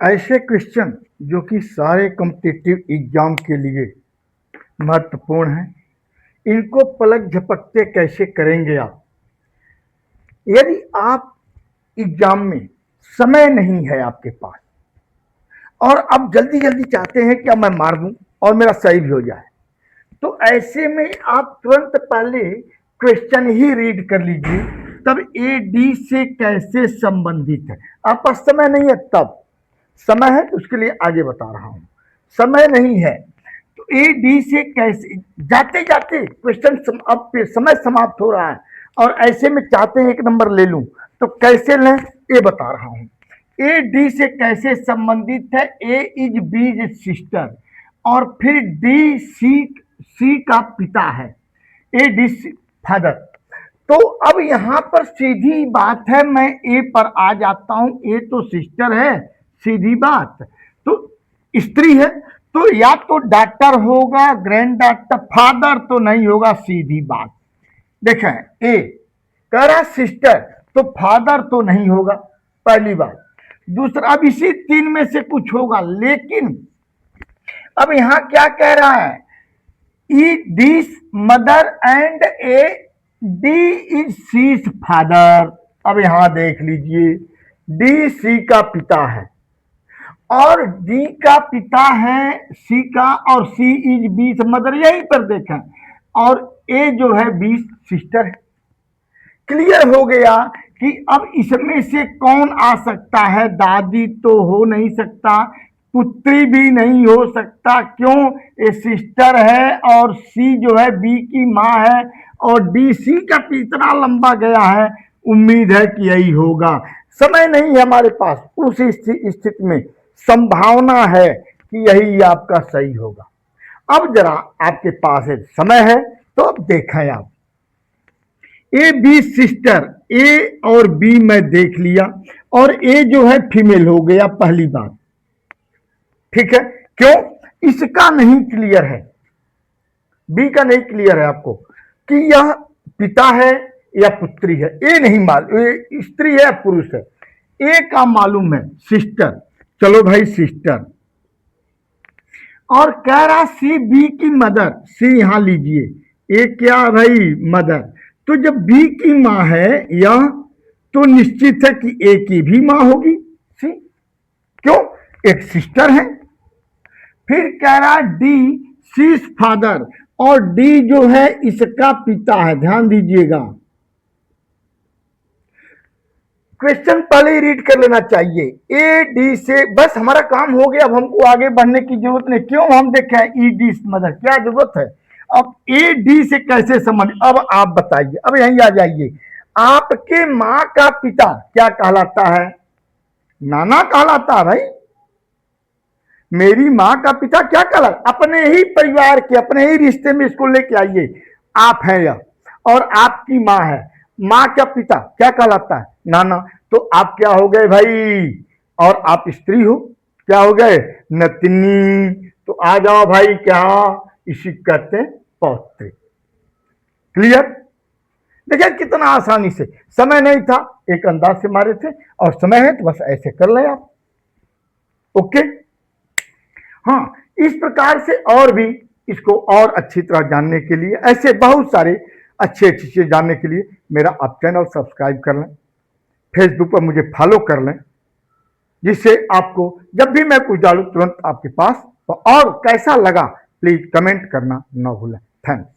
ऐसे क्वेश्चन जो कि सारे कॉम्पिटिटिव एग्जाम के लिए महत्वपूर्ण हैं, इनको पलक झपकते कैसे करेंगे आप? यदि आप एग्जाम में समय नहीं है आपके पास और आप जल्दी जल्दी चाहते हैं कि अब मैं मार दूं और मेरा सही भी हो जाए, तो ऐसे में आप तुरंत पहले क्वेश्चन ही रीड कर लीजिए। तब ए डी से कैसे संबंधित है। आपका समय नहीं है, तब समय है तो उसके लिए आगे बता रहा हूं। समय नहीं है तो ए डी से कैसे, जाते जाते क्वेश्चन अब समय समाप्त हो रहा है और ऐसे में चाहते हैं एक नंबर ले लूं, तो कैसे लें ये बता रहा हूं। ए डी से कैसे संबंधित है? ए इज बी सिस्टर और फिर डी सी का पिता है, ए डी फादर। तो अब यहां पर सीधी बात है, मैं ए पर आ जाता हूं। ए तो सिस्टर है, सीधी बात। तो स्त्री है तो या तो डॉक्टर होगा, ग्रैंड डॉक्टर, फादर तो नहीं होगा, सीधी बात। देखें, ए कह रहा सिस्टर तो फादर तो नहीं होगा, पहली बात। दूसरा, अब इसी तीन में से कुछ होगा, लेकिन अब यहां क्या कह रहा है? E this mother and A D is C's father. अब यहां देख लीजिए, डी सी का पिता है और डी का पिता है सी का, और सी इज बी मदर, यहीं पर देखें, और ए जो है बी सिस्टर है। क्लियर हो गया कि अब इसमें से कौन आ सकता है? दादी तो हो नहीं सकता, पुत्री भी नहीं हो सकता, क्यों? ये सिस्टर है और सी जो है बी की माँ है और डी सी का इतना लंबा गया है, उम्मीद है कि यही होगा। समय नहीं है हमारे पास, उस स्थिति में संभावना है कि यही आपका सही होगा। अब जरा आपके पास है, समय है, तो अब देखें आप, ए बी सिस्टर, ए और बी मैं देख लिया और ए जो है फीमेल हो गया, पहली बात। ठीक है, क्यों? इसका नहीं क्लियर है, बी का नहीं क्लियर है आपको कि यह पिता है या पुत्री है। ए नहीं मालूम, स्त्री है या पुरुष है। ए का मालूम है, सिस्टर, चलो भाई सिस्टर। और कह रहा सी बी की मदर, सी यहां लीजिए, ए क्या भाई? मदर। तो जब बी की मां है यह, तो निश्चित है कि ए की भी मां होगी, सी, क्यों? एक सिस्टर है। फिर कह रहा डी सी फादर, और डी जो है इसका पिता है, ध्यान दीजिएगा। क्वेश्चन पहले ही रीड कर लेना चाहिए। ए डी से बस हमारा काम हो गया, अब हमको आगे बढ़ने की जरूरत नहीं। क्यों? हम देखें ई डी मदर, क्या जरूरत है? अब ए डी से कैसे संबंधित, अब आप बताइए, अब यहीं आ जाइए। आपके मां का पिता क्या कहलाता है? नाना कहलाता है भाई। मेरी मां का पिता क्या कहलाता? अपने ही परिवार के, अपने ही रिश्ते में इसको लेके आइए। आप हैं यह और आपकी मां है, मां का पिता क्या कहलाता है? नाना। तो आप क्या हो गए भाई? और आप स्त्री हो, क्या हो गए? नतनी। तो आ जाओ भाई, क्या इसी कहते हैं पौत्र। क्लियर? देखिए कितना आसानी से, समय नहीं था एक अंदाज से मारे थे, और समय है तो बस ऐसे कर ले आप। ओके, हाँ, इस प्रकार से और भी इसको और अच्छी तरह जानने के लिए, ऐसे बहुत सारे अच्छी अच्छी चीजें जानने के लिए मेरा आप चैनल सब्सक्राइब कर लें, फेसबुक पर मुझे फॉलो कर लें, जिससे आपको जब भी मैं कुछ डालूं तुरंत आपके पास। तो और कैसा लगा प्लीज कमेंट करना ना भूलें। थैंक्स।